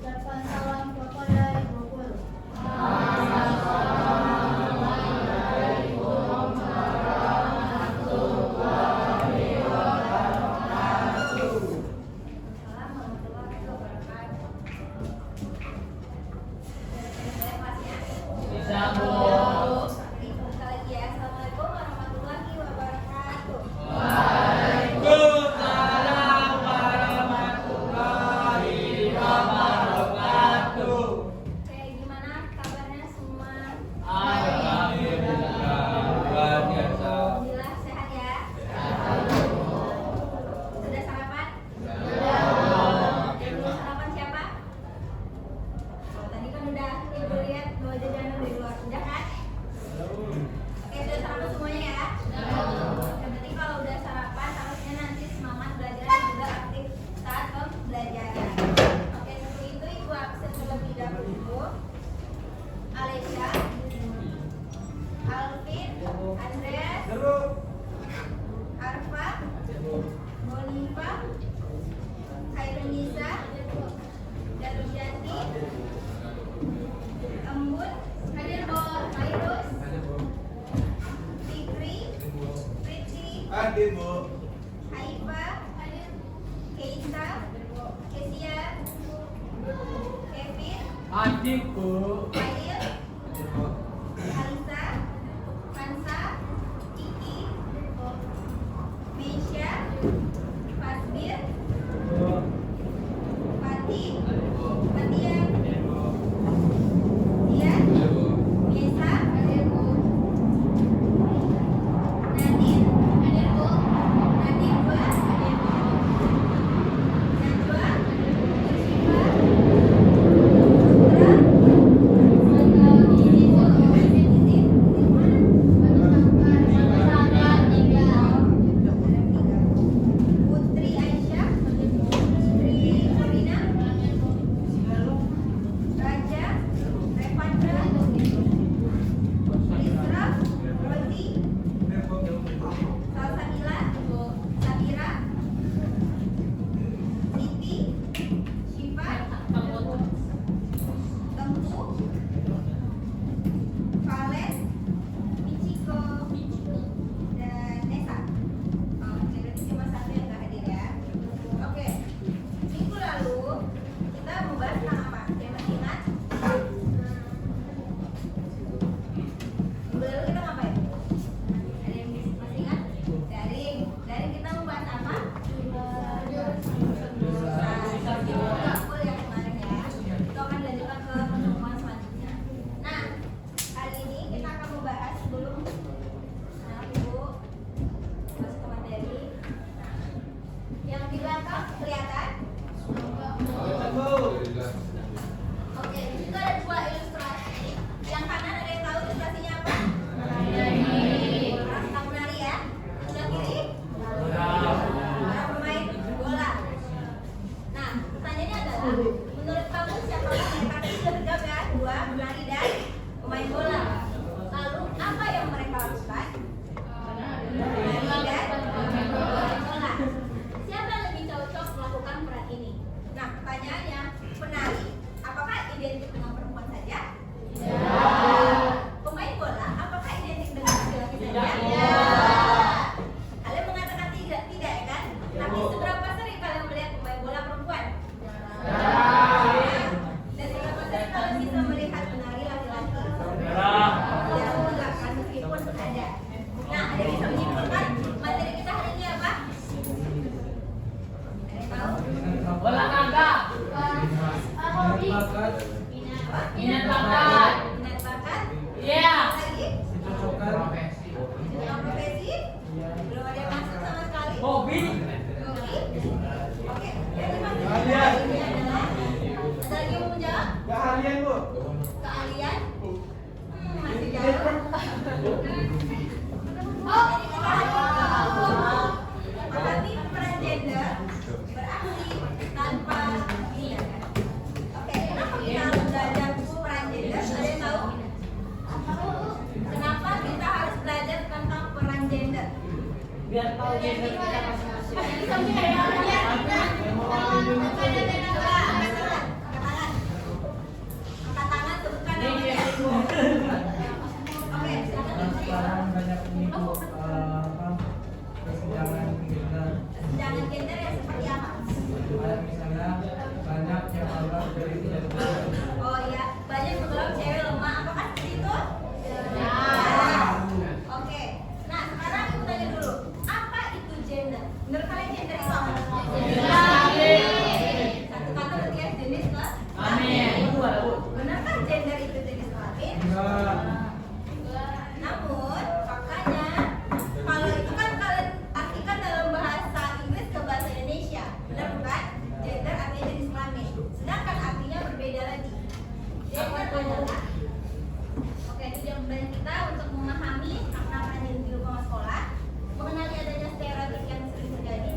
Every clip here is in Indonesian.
ucapkan salam kepada Ibu Guru. Hadir, Bu. Haifa, Keita, Kesia, Kevin, Adik, Bu. Ail, Alisa, Kansa, Iki, Meisha, Fasbir, Fatih, Fatia, Dian, Biesa, Nadine, Najwa, Putri Aisyah, Putri Corina, Raja, Revandra, Isra, Rozi, Salsabila, Sabira, Siti, Syifa, Tengku, Valen, Michiko, dan Nesa. Oke, berarti cuma satu yang nggak hadir ya. Oke, minggu lalu kita membahas tentang apa? Yang masih ingat? Minggu lalu kita ngapain? Ada yang masih ingat? Daring kita membahas apa? Kumpul yang kemarin ya. Itu akan dilanjutkan ke pertemuan selanjutnya. Nah, kali ini kita akan membahas sebelum Ibu masuk ke materi. Yang di belakang kelihatan? Oke, itu ada dua ilustrasi. Yang kanan ada yang tahu ilustrasinya apa? Orang sedang menari ya. Sebelah kiri? Orang bermain bola. Nah, pertanyaannya adalah, menurut kamu siapa yang tadi sudah terjawab ya? Dua, menari dan pemain bola. Lalu apa yang mereka lakukan? Menari dan pemain bola. Siapa yang lebih cocok melakukan peran ini? Nah, pertanyaannya, penari apakah identik dengan perempuan saja? Pemain bola apakah identik dengan laki-laki saja? Kalian mengatakan tidak ya kan? Tapi seberapa sering kalian melihat pemain bola perempuan? Dan seberapa sering kalian bisa melihat penari laki-laki? Ya, enggak kan, meskipun ada. Nah, ada yang bisa menyimpulkan materi kita hari ini apa? Ada yang tahu? Olahraga. Hobi. Minat bakat. Minat bakat. Iya. Apa lagi? Dengan profesi? Belum ada yang masuk sama sekali. Hobi. Hobi? Oke. Yang dimaksud Keahlian. ini adalah, ada lagi yang mau menjawab? Keahlian, Bu. Keahlian? Masih jauh. Oh, jadi kita harus memahami peran gender beraksi tanpa ini ya kan? Oke, kenapa kita harus belajar peran gender? Ada yang tahu? Kenapa kita harus belajar tentang peran gender? Biar tahu gender kita masing-masing. Bisa biar ya, biar kita coba angkat tangan. Oh ya, banyak yang menganggap cewek lemah. Apakah seperti itu? Ya. Oke. Nah, sekarang ibu tanya dulu, apa itu gender? Menurut kalian gender itu apa? Satu kata berarti ya, jenis kelamin. Benarkah gender itu jenis kelamin? Namun faktanya, kalau itu kan kalian artikan dalam bahasa Inggris ke bahasa Indonesia, benar bukan? Gender artinya jenis kelamin, sedangkan artinya berbeda lagi. Gender adalah, oke, tujuan pembelajaran kita untuk memahami makna-makna di lingkungan sekolah, mengenali adanya stereotip yang sering terjadi,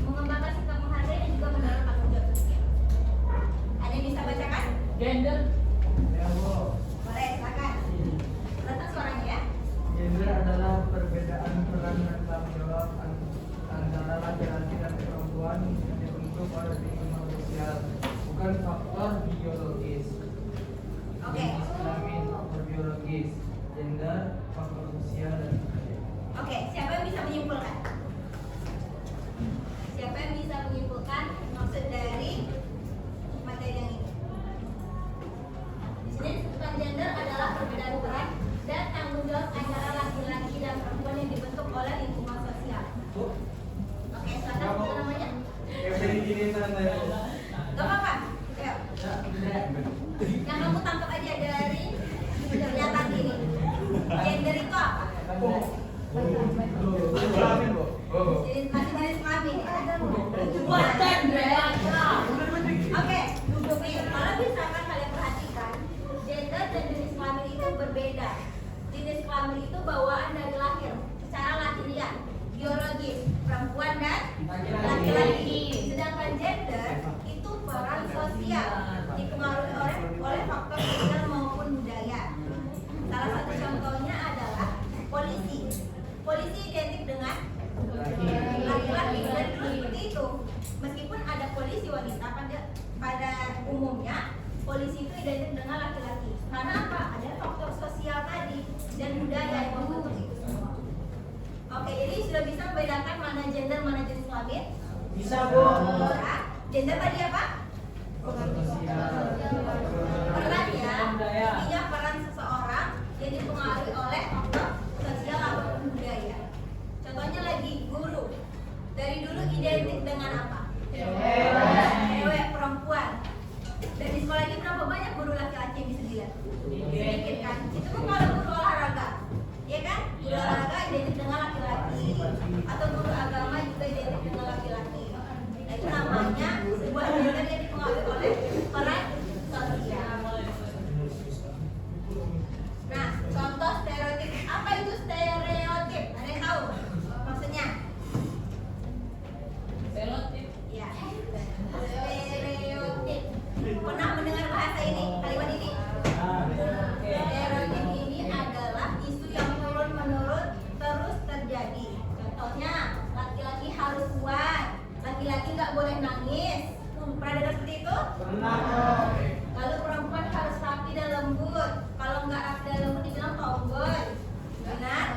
mengembangkan sikap menghargai dan juga mendorong tanggung jawab sosial. Ada yang bisa bacakan? Gender. Boleh, silakan. Letak suaranya ya. Gender adalah perbedaan peran dan tanggung jawab antara laki-laki dan perempuan yang dibentuk oleh lingkungan sosial, bukan faktor biologis. Oke. Jenis kelamin faktor biologis, gender faktor sosial dan budaya. Oke, siapa yang bisa menyimpulkan? Siapa yang bisa menyimpulkan maksud dari materi yang ini? Di sini disebutkan gender adalah perbedaan peran dan tanggung jawab antara laki-laki dan perempuan yang dibentuk oleh lingkungan sosial. Oke, silakan apa namanya? Kayak gini tanda. Gak apa-apa. Ayo. Yang kamu tangkap aja dari pernyataan ini. Gender itu apa? Kelamin, Bu. Jenis kelamin. Buatan Oke, kalau misalkan kalian perhatikan, gender dan jenis kelamin itu berbeda. Jenis kelamin itu bawaan dari lahir, secara lahiriah, biologis, perempuan dan laki-laki. Sedangkan gender itu peran sosial, dipengaruhi oleh faktor sosial maupun budaya. Salah satu contohnya adalah polisi. Polisi identik dengan laki-laki, dan dulu seperti itu. Meskipun ada polisi wanita, pada umumnya polisi itu identik dengan laki-laki. Karena apa? Ada faktor sosial tadi dan budaya yang membentuk itu semua. Oke, jadi sudah bisa membedakan mana gender, mana jenis kelamin? Bisa, Bu. Ya. Gender tadi apa? Faktor sosial. Peran ya, artinya peran seseorang yang dipengaruhi oleh faktor sosial ataupun budaya. Contohnya lagi guru. Dari dulu identik dengan apa? Cewek, perempuan. Dan di sekolah ini berapa banyak guru laki-laki yang bisa dilihat? Sedikit kan? Itu pun kalau guru olahraga, ya kan? Guru olahraga identik dengan laki-laki, atau guru agama juga identik dengan laki-laki. Nah, itu namanya sebuah gender yang dipengaruhi oleh peran sosial. Nah, contoh stereotip. Apa itu stereotip? Ada yang tahu maksudnya? Stereotip. Ya, stereotip. Pernah mendengar bahasa ini, kalimat ini? Stereotip ini adalah isu yang turun-menurun terus terjadi. Contohnya, laki-laki harus kuat, laki-laki nggak boleh nangis. Pernah dengar seperti itu? Lalu perempuan harus rapi dan lembut. Kalau nggak rapi dan lembut dibilang tomboy. Benar?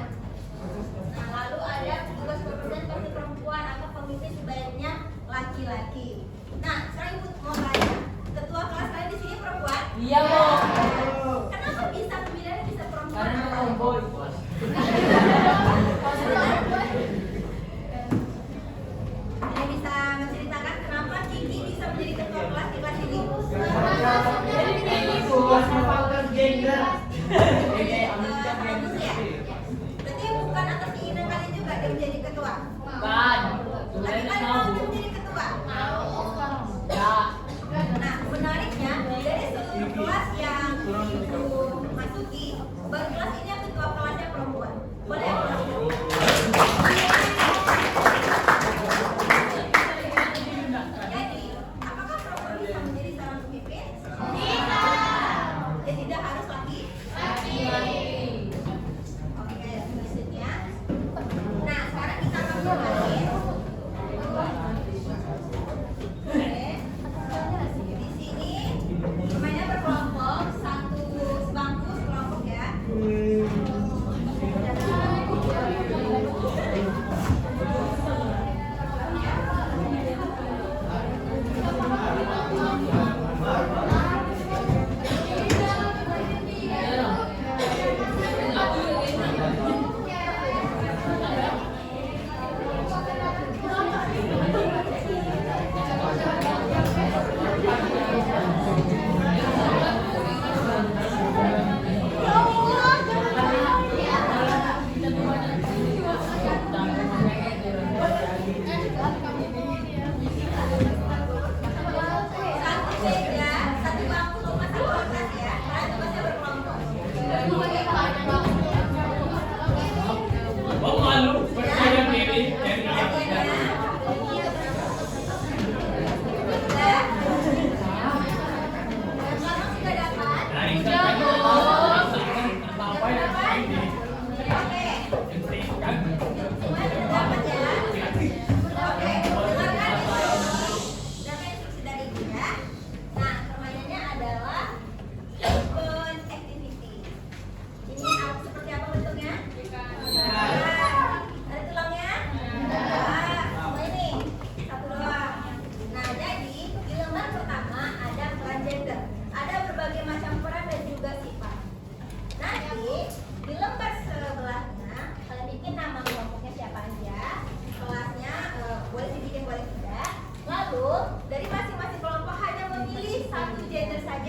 Nah, lalu ada tugas berperan seperti perempuan atau pemimpin sebaiknya laki-laki. Nah, sekarang ibu mau tanya, ketua kelas kalian di sini perempuan? Iya, Bu. Kenapa bisa pemilihannya bisa perempuan? Karena tomboy. Ada bisa menceritakan kenapa Kiki bisa menjadi ketua kelas di kelas ini? Jadi ini, Bu, faktor gender. Bagus ya? Berarti bukan atas keinginan kalian juga dia menjadi ketua? Bukan. Tapi Sebenarnya kalian mau, mau Bu. dia menjadi ketua? Ya. Nah, menariknya dari seluruh kelas yang ibu masuki, baru kelas ini yang ketua kelasnya perempuan. Boleh ya? Jadi, apakah perempuan bisa menjadi seorang pemimpin? Bisa. Ya tidak harus laki. Oke, selanjutnya. Nah, sekarang kita akan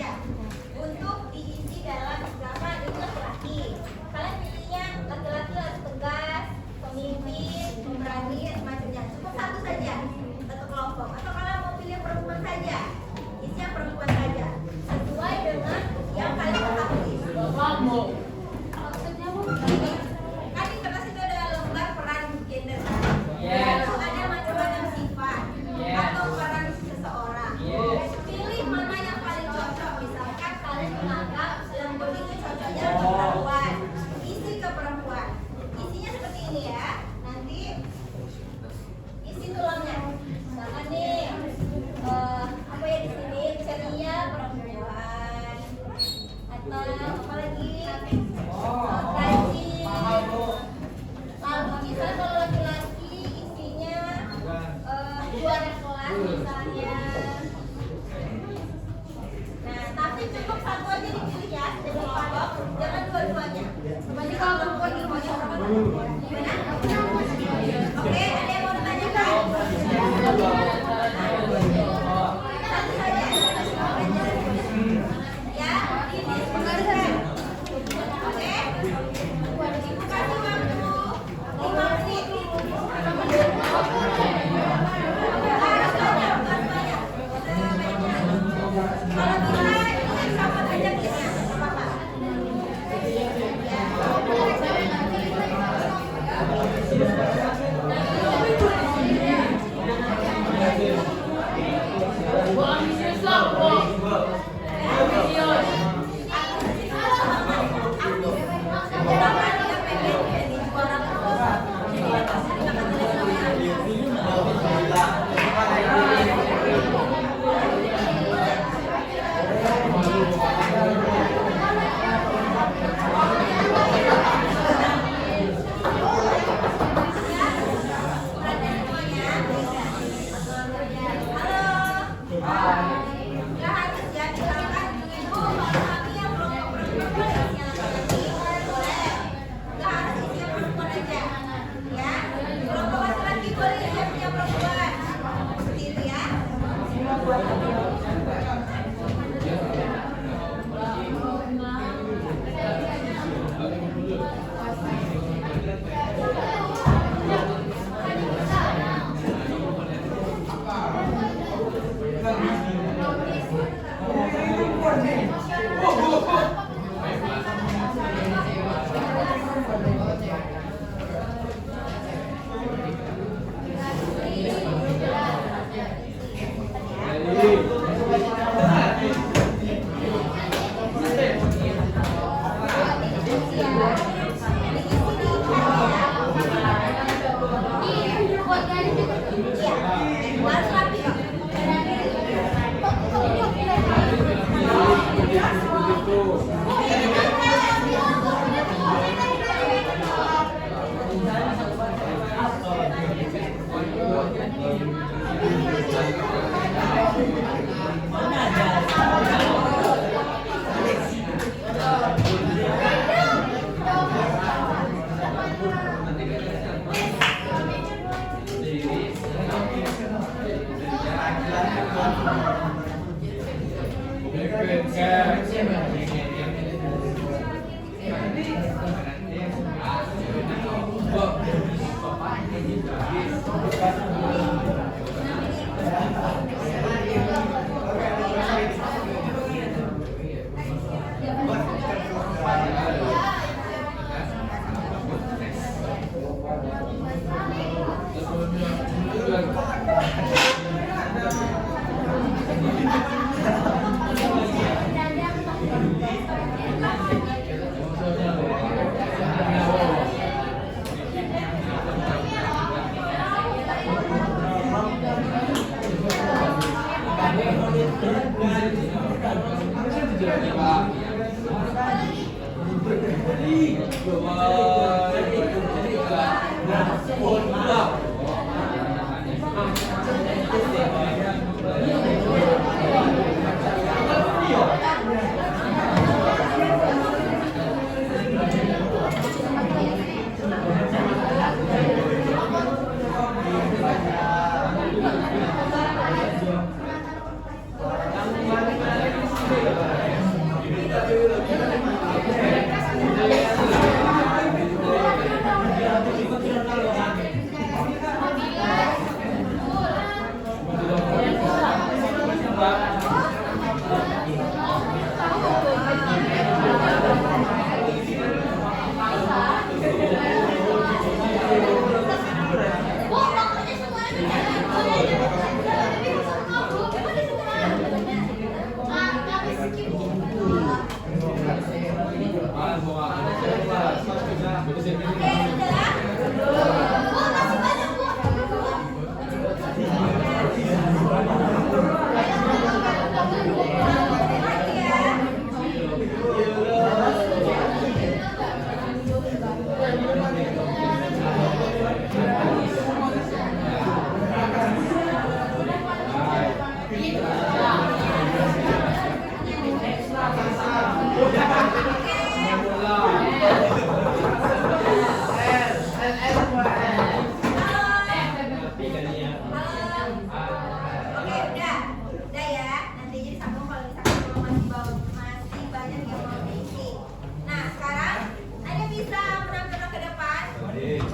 saja untuk diisi dalam drama ini laki-laki. Kalian pilihnya laki-laki harus tegas, pemimpin, pemberani, semacamnya. Cukup satu saja, satu kelompok. Atau kalian mau pilih perempuan saja, isinya perempuan saja, sesuai dengan yang kalian ketahui. Kamu. Maksudnya begini, kan di kelas itu ada lembar peran gender. Yes. Itu ada macam-macam sifat Yes. atau peran seseorang. Yes. Pilih mana yang paling cocok. Misalkan kalian menganggap yang begini cocoknya ke perempuan, isi ke perempuan. Isinya seperti ini ya. Nanti isi tulangnya. Misalkan nih, apa ya di sini ceria perempuan atau apa lagi? Rajin. Lalu misalnya kalau laki-laki isinya juara kelas misalnya. Nah, tapi cukup satu aja dipilih ya, jadi kelompok, jangan dua-duanya. Nanti kalau perempuan di maunya berapa? Gimana? Oke, ada yang mau ditanyakan? Satu saja. Ya, ini pengaruhan. Oke? Ibu kasih waktu 5 menit. Harus banyak, harus banyak. Kalau bisa, ini copot aja kisnya, nggak apa-apa. Bu ambisius dong, Bu. Ambisius. Kenapa dia pengen jadi juara terus? Jadi dia pasti akan tulis namanya. Terima kasih.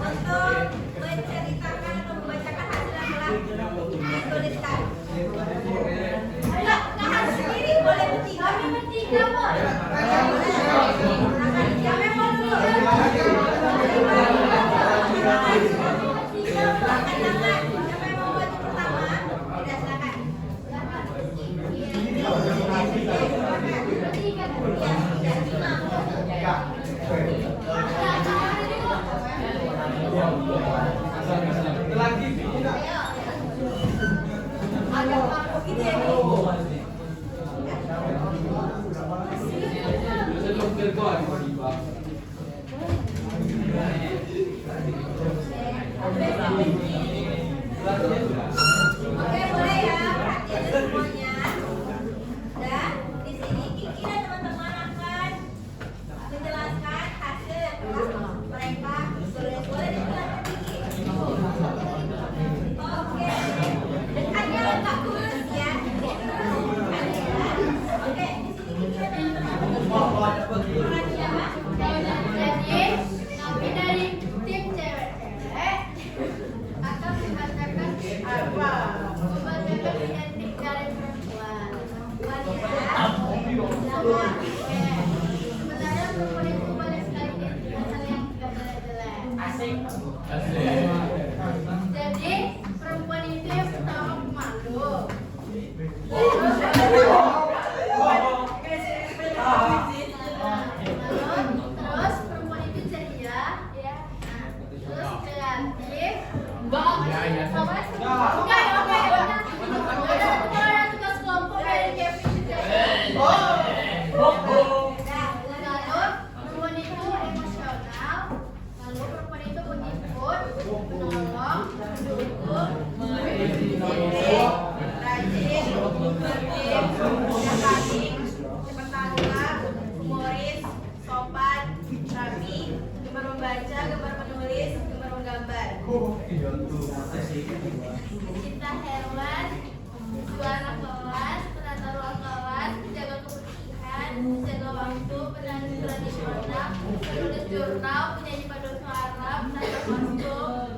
untuk menceritakan atau membacakan hasil yang telah dituliskan. Enggak harus sendiri, boleh bertiga. Kami bertiga, Bu. Siapa yang mau dulu? Silakan tangan. Siapa yang mau baju pertama? Tidak, silakan. Lagi. Agak mampu gitu ya, Bu. Oke, boleh ya, perhatian semuanya. Dan di sini Kiki dan teman-teman akan menjelaskan hasil yang telah mereka tulis. Boleh dijelaskan Kiki? Oke, dekatnya lengkap kurus ya. Oke, di sini Kiki dan teman-teman perhatian. Jadi, kami dari tim cewek-cewek akan membacakan apa? Membacakan identik dari perempuan. Wanita. Sebenarnya perempuan itu banyak sekali identitas yang tidak jelek-jelek. Asik. Jadi, perempuan itu yang pertama pemalu. Terus perempuan itu ceria, ya. Terus kreatif. Ada tugas kelompok dari Kevin juga. Lalu perempuan itu emosional. Lalu perempuan itu menjemput, menolong, mendukung, Rajin, tertib, baik, cepat tanggap, humoris, sopan, rapi, gemar membaca, gemar menulis, gemar menggambar. cinta hewan, juara kelas, penata ruang kelas, jaga kebersihan, jaga waktu, berani produk, penulis jurnal, penyanyi padu suara, penata kostum,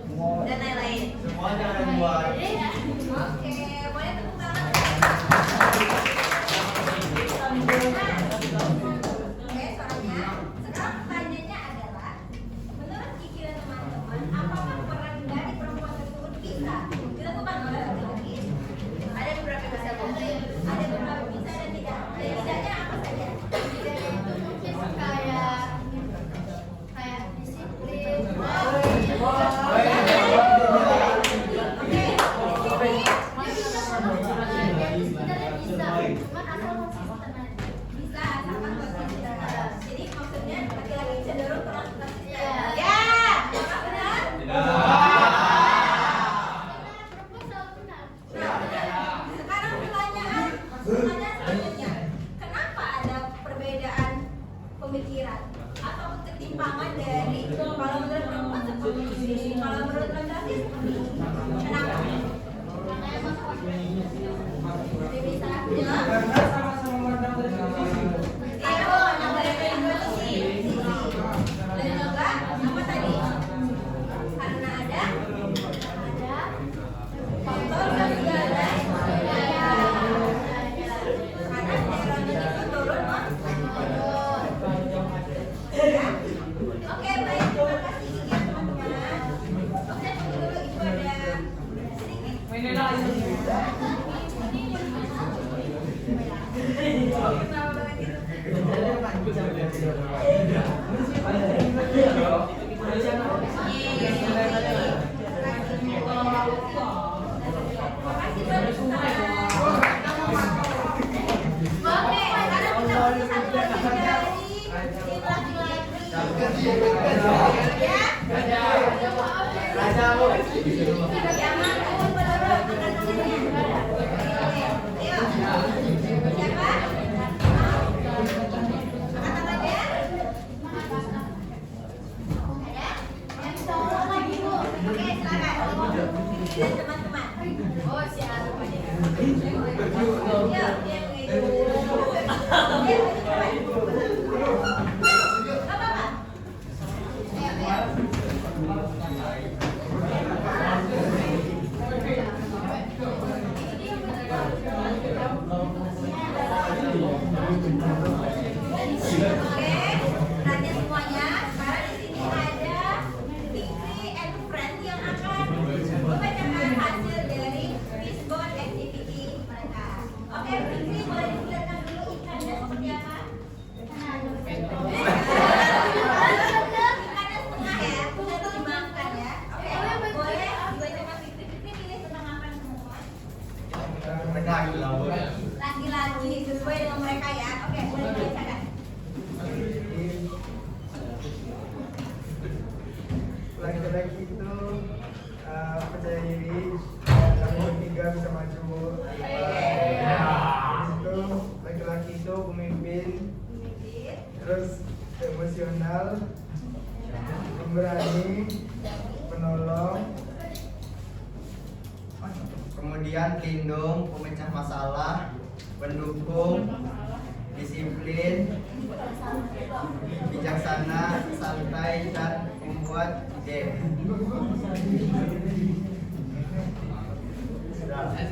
Dan lain-lain. Semuanya akan buat. Oke, boleh tepuk tangan. Oke, soalnya sekarang pertanyaannya adalah menurut Kiki dan teman-teman, apakah peran dari perempuan tersebut bisa dilakukan oleh laki-laki? Ada beberapa yang bisa, Bu. Ada beberapa bisa dan tidak. Dan tidaknya apa saja? Tidaknya itu mungkin kayak disiplin. Sebenarnya bisa, cuman asal konsisten aja. Bisa asalkan konsisten. Jadi maksudnya laki-laki cenderung kurang konsisten. Iya. Ya, apakah benar? Perempuan selalu benar. Nah, sekarang pertanyaan selanjutnya. Kenapa ada perbedaan pemikiran atau ketimpangan dari kalau menurut perempuan seperti ini, kalau menurut laki-laki seperti ini? Kenapa? Makanya masuk-masuk. Jadi bisa jelas? Karena sama-sama mandang dari sisi. Ayo, yang dari kedua sisi. Dan juga apa tadi? Karena ada faktor kesegaran budaya. Karena stereotip itu turun, Mas. Ya. Oke, baik. Terima kasih ya teman-teman. Oke, tunggu dulu. Itu ada sedikit. Kenapa banget gitu? Makasih banyak. Oke, sekarang kita pilih satu lagi dari tim laki-laki. Ya. Raja, Bu. Jangan turun menurun angkat tangannya. Ayo. Siapa? Angkat tangannya. Ada? Yang bisa ngomong lagi, Bu. Oke, silakan. Ini teman-teman. Oh, si Arum aja. Yuk, dia begitu. Dia begitu. Gak apa-apa. Ayo, ayo. perhatian semuanya. Sekarang di sini ada Fikri and friend yang akan membacakan hasil dari fishbone activity mereka. Oke, Fikri boleh dilihatkan dulu ikannya seperti apa? Ikannya setengah ya, sudah dimakan ya. Oke, boleh dibacakan Fikri. Fikri pilih tentang apa nih teman-teman? Laki-laki sesuai dengan mereka ya. Oke, boleh dibacakan. Laki-laki itu percaya diri, yang bertiga bisa maju. Itu laki-laki itu pemimpin, terus emosional, pemberani, penolong, Kemudian pelindung, pemecah masalah, pendukung, disiplin, bijaksana, santai, dan membuat ide. Sudah? Oke,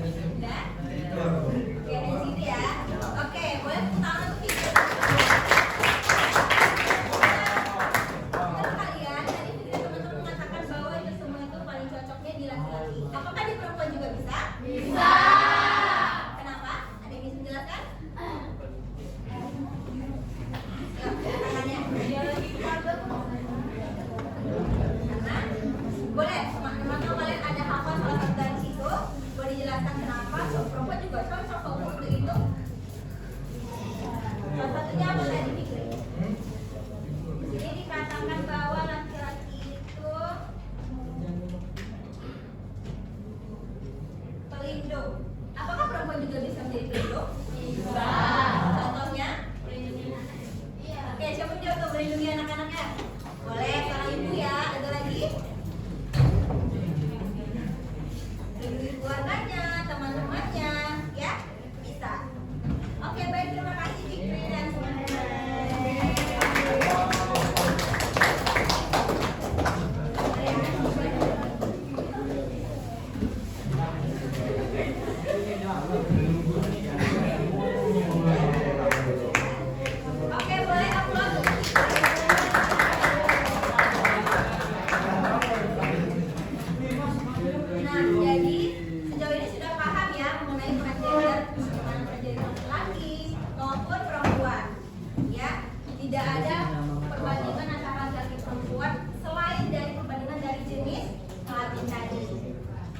dari sini ya. Oke, boleh tepuk tangan untuk Fikri. Menurut kalian, tadi Fikri dan teman-teman mengatakan bahwa itu semua itu paling cocoknya di laki-laki. Apakah di perempuan juga bisa? Bisa. Kenapa? Ada yang bisa menjelaskan? Ya, tangannya. Karena boleh teman-teman kalian ada hafal salah satu dari situ, boleh dijelaskan kenapa perempuan juga cocok untuk itu. Salah satunya apa tadi Fikri? Di sini dikatakan bahwa laki-laki itu pelindung. Apakah perempuan juga bisa menjadi pelindung? Bisa. Contohnya? Oke, siapa yang jawab melindungi anak-anaknya? Boleh, seorang ibu ya. Ada lagi? Melindungi keluarganya, teman-temannya, ya? Bisa. Oke, baik, terima kasih Fikri dan teman-teman. Oke, boleh upload. Nah, jadi sejauh ini sudah paham ya mengenai peran gender, bagaimana peran gender laki-laki maupun perempuan. Ya, tidak ada perbandingan antara laki-laki perempuan selain dari perbandingan dari jenis kelamin tadi.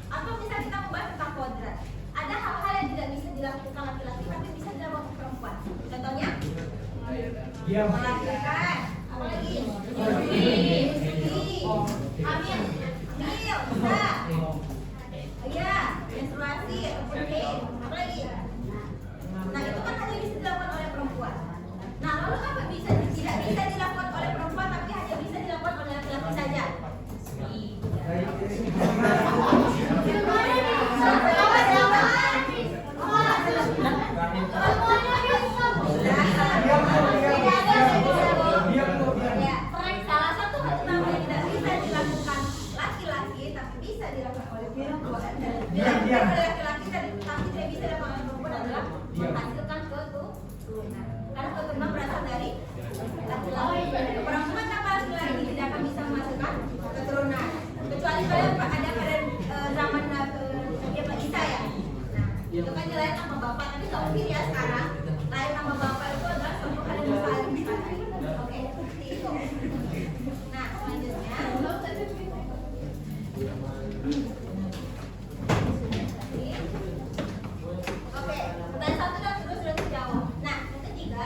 Atau bisa kita membahas tentang kodrat. Ada hal-hal yang tidak bisa dilakukan laki-laki tapi bisa dilakukan perempuan. Contohnya? Melahirkan. Apa lagi? Menyusui. Hamil. Bisa. Iya, menstruasi ataupun haid. Apa lagi? Nah, itu kan hanya bisa dilakukan oleh perempuan. Nah, lalu apa bisa tidak bisa dilakukan oleh perempuan tapi hanya bisa dilakukan oleh laki-laki saja? Salah satu hal yang tidak bisa dilakukan laki-laki tapi bisa dilakukan oleh perempuan dan dilakukan oleh laki-laki tapi tidak bisa dilakukan oleh perempuan adalah menghasilkan keturunan. Karena keturunan berasal dari laki-laki. Perempuan tanpa laki-laki tidak akan bisa menghasilkan keturunan. Kecuali kalian ada pada zaman Isa ya. Nah, itu kan lahir nama bapak, tapi nggak mungkin ya sekarang lahir nama bapak itu adalah semua kalian bisa. Oke, seperti itu. Nah, selanjutnya. Oke, pertanyaan satu dan kedua sudah dijawab. Nah, yang ketiga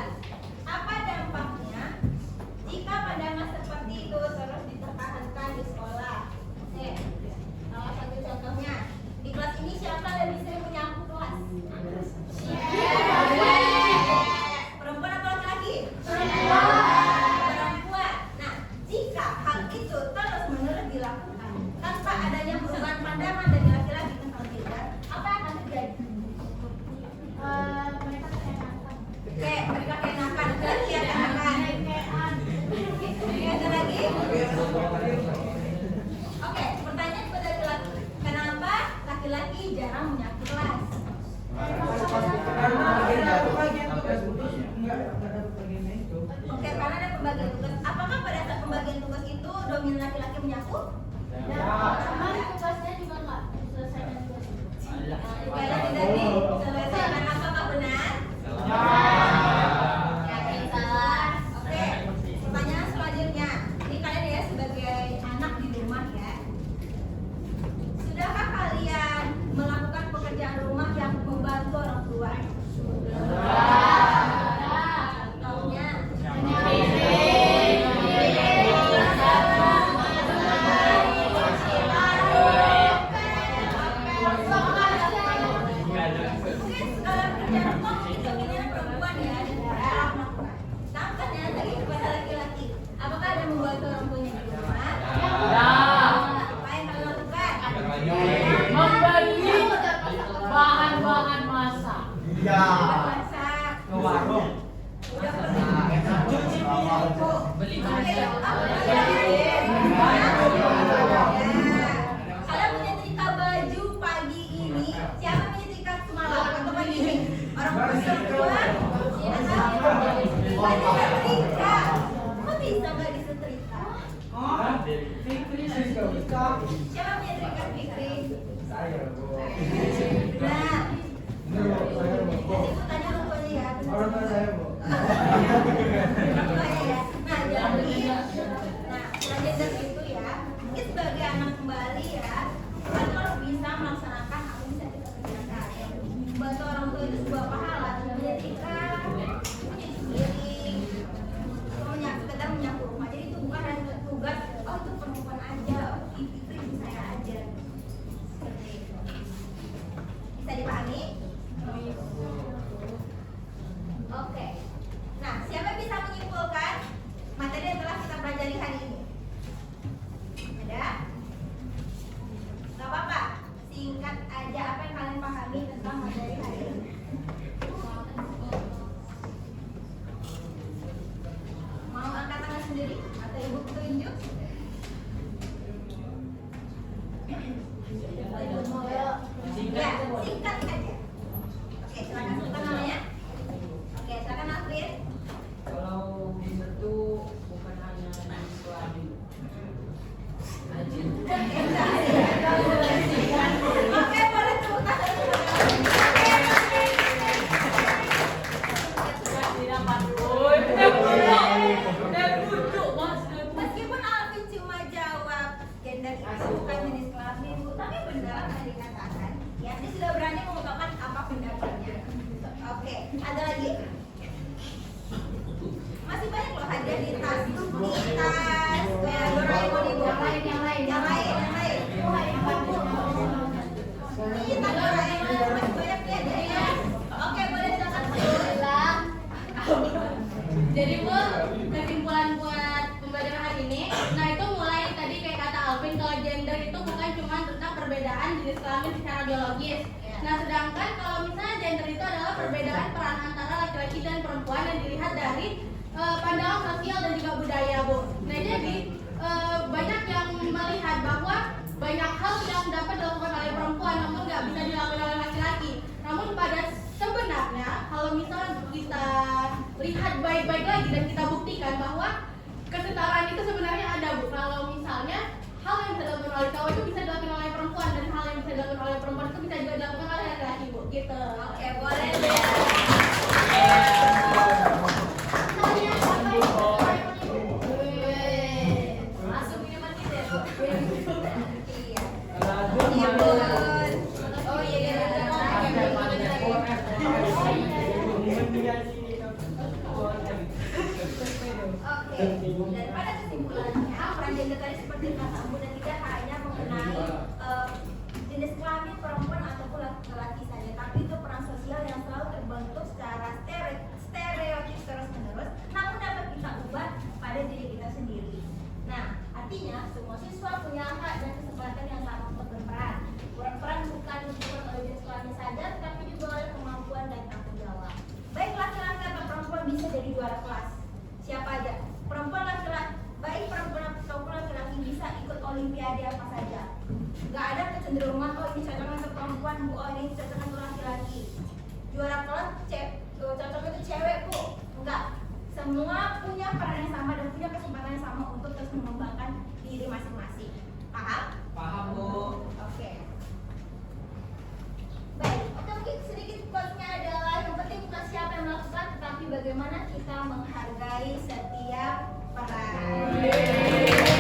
Enggak ada bagiannya itu. Oke, karena ada pembagian tugas. Apakah pada saat pembagian tugas itu dominan laki-laki menyapu? Sama tugasnya juga nggak diselesaikan tugas. Karena tidak diselesaikan. Apakah benar? Yakin salah. Oke, pertanyaan selanjutnya. Ini kalian ya sebagai anak di rumah ya. Sudahkah kalian melakukan pekerjaan rumah yang membantu orang tua? Contohnya, mungkin kerjaan rumah mungkin dominan perempuan ya, dan melakukan. Tamkan ya tadi kepada laki-laki. Apakah ada membantu orang tuanya di rumah? Apa yang kalian lakukan? Membeli bahan-bahan masak. Iya. Masak. Ke warung. Udah pernah. Beli Oke, masak. kalian menyetrika baju pagi ini. Siapa menyetrika semalam atau pagi ini? Orang perempuan. Disetrika. Kok bisa nggak disetrika? Fikri sih nggak bisa. Siapa menyetrika Fikri? Saya, Bu. Nah, Menurut saya, Bu. nanti aku tanya orang tuanya ya. Orang tua saya, Bu. Tuanya ya. Nah, jadi, transgender itu ya, mungkin sebagai anak kembali ya, kan kalau bisa melaksanakan apa yang bisa kita kerjakan. Membantu orang tua itu sebuah pahala, menyetrika, mencuci piring, sekedar menyapu rumah. Jadi itu bukan hanya tugas, oh itu perempuan aja, oh itu saya aja. Seperti itu. Bisa dipahami? Oke. Nah, siapa yang bisa menyimpulkan materi yang telah kita pelajari hari ini? Ada? Gak apa-apa. Singkat aja apa yang kalian pahami tentang materi hari ini. Mau angkat tangan sendiri atau ibu tunjuk? Ya, singkat aja. Oke, silakan sebutkan namanya. Oke, silakan Alvin. Kalau gender tuh bukan hanya suami. Ajin. Oke, boleh tepuk tangan. Meskipun Alvin cuma jawab gender itu bukan jenis kelamin, Bu, tapi benar apa yang dikatakan. Ya, dia sudah berani mengungkapkan apa pendapatnya. Oke, ada lagi? Masih banyak loh hadiah di tas, kayak Doraemon ibu. Yang lain. Ini tas Doraemon masih banyak nih hadiahnya. Oke, boleh silakan. Jadi Bu, kesimpulan buat pembelajaran hari ini, nah itu mulai tadi kayak kata Alvin kalau gender itu bukan cuma tentang perbedaan jenis kelamin secara biologis. Nah sedangkan kalau misalnya gender itu adalah perbedaan peran antara laki-laki dan perempuan yang dilihat dari pandangan sosial dan juga budaya, Bu. Nah jadi banyak yang melihat bahwa banyak hal yang dapat dilakukan oleh perempuan namun nggak bisa dilakukan oleh laki-laki. Namun pada sebenarnya kalau misalnya kita lihat baik-baik lagi dan kita buktikan bahwa kesetaraan itu sebenarnya ada, Bu. Kalau misalnya hal yang bisa dilakukan oleh cowok itu bisa dilakukan oleh perempuan dan hal yang bisa dilakukan oleh perempuan itu bisa juga dilakukan oleh laki-laki, Bu. Gitu. Oke, boleh deh. Langsung minuman gitu ya, Bu? Iya. Iya, Bu. Oh iya. Oke, daripada kesimpulannya, peran gender tadi seperti kata Bu dan tidak hanya mengenai jenis kelamin perempuan ataupun laki-laki saja, tapi itu peran sosial yang selalu terbentuk secara stereotip terus-menerus, namun dapat kita ubah pada diri kita sendiri. Nah, artinya semua siswa punya hak dan kesempatan yang sama untuk berperan. Berperan bukan oleh jenis kelamin saja, tapi juga oleh kemampuan dan tanggung jawab. Baik laki-laki atau perempuan bisa jadi juara kelas. Siapa aja? Perempuan laki-laki, baik perempuan ataupun laki-laki bisa ikut olimpiade apa saja. Gak ada kecenderungan oh ini cocok untuk perempuan, Bu, oh ini cocok untuk laki-laki. Juara kelas cocoknya itu cewek, Bu. semua punya peran yang sama dan punya kesempatan yang sama untuk terus mengembangkan diri masing-masing. Paham? Paham, Bu. Oke. Baik, oke, mungkin sedikit quotes-nya adalah yang penting bukan siapa yang melakukan, tetapi bagaimana kita menghargai setiap peran.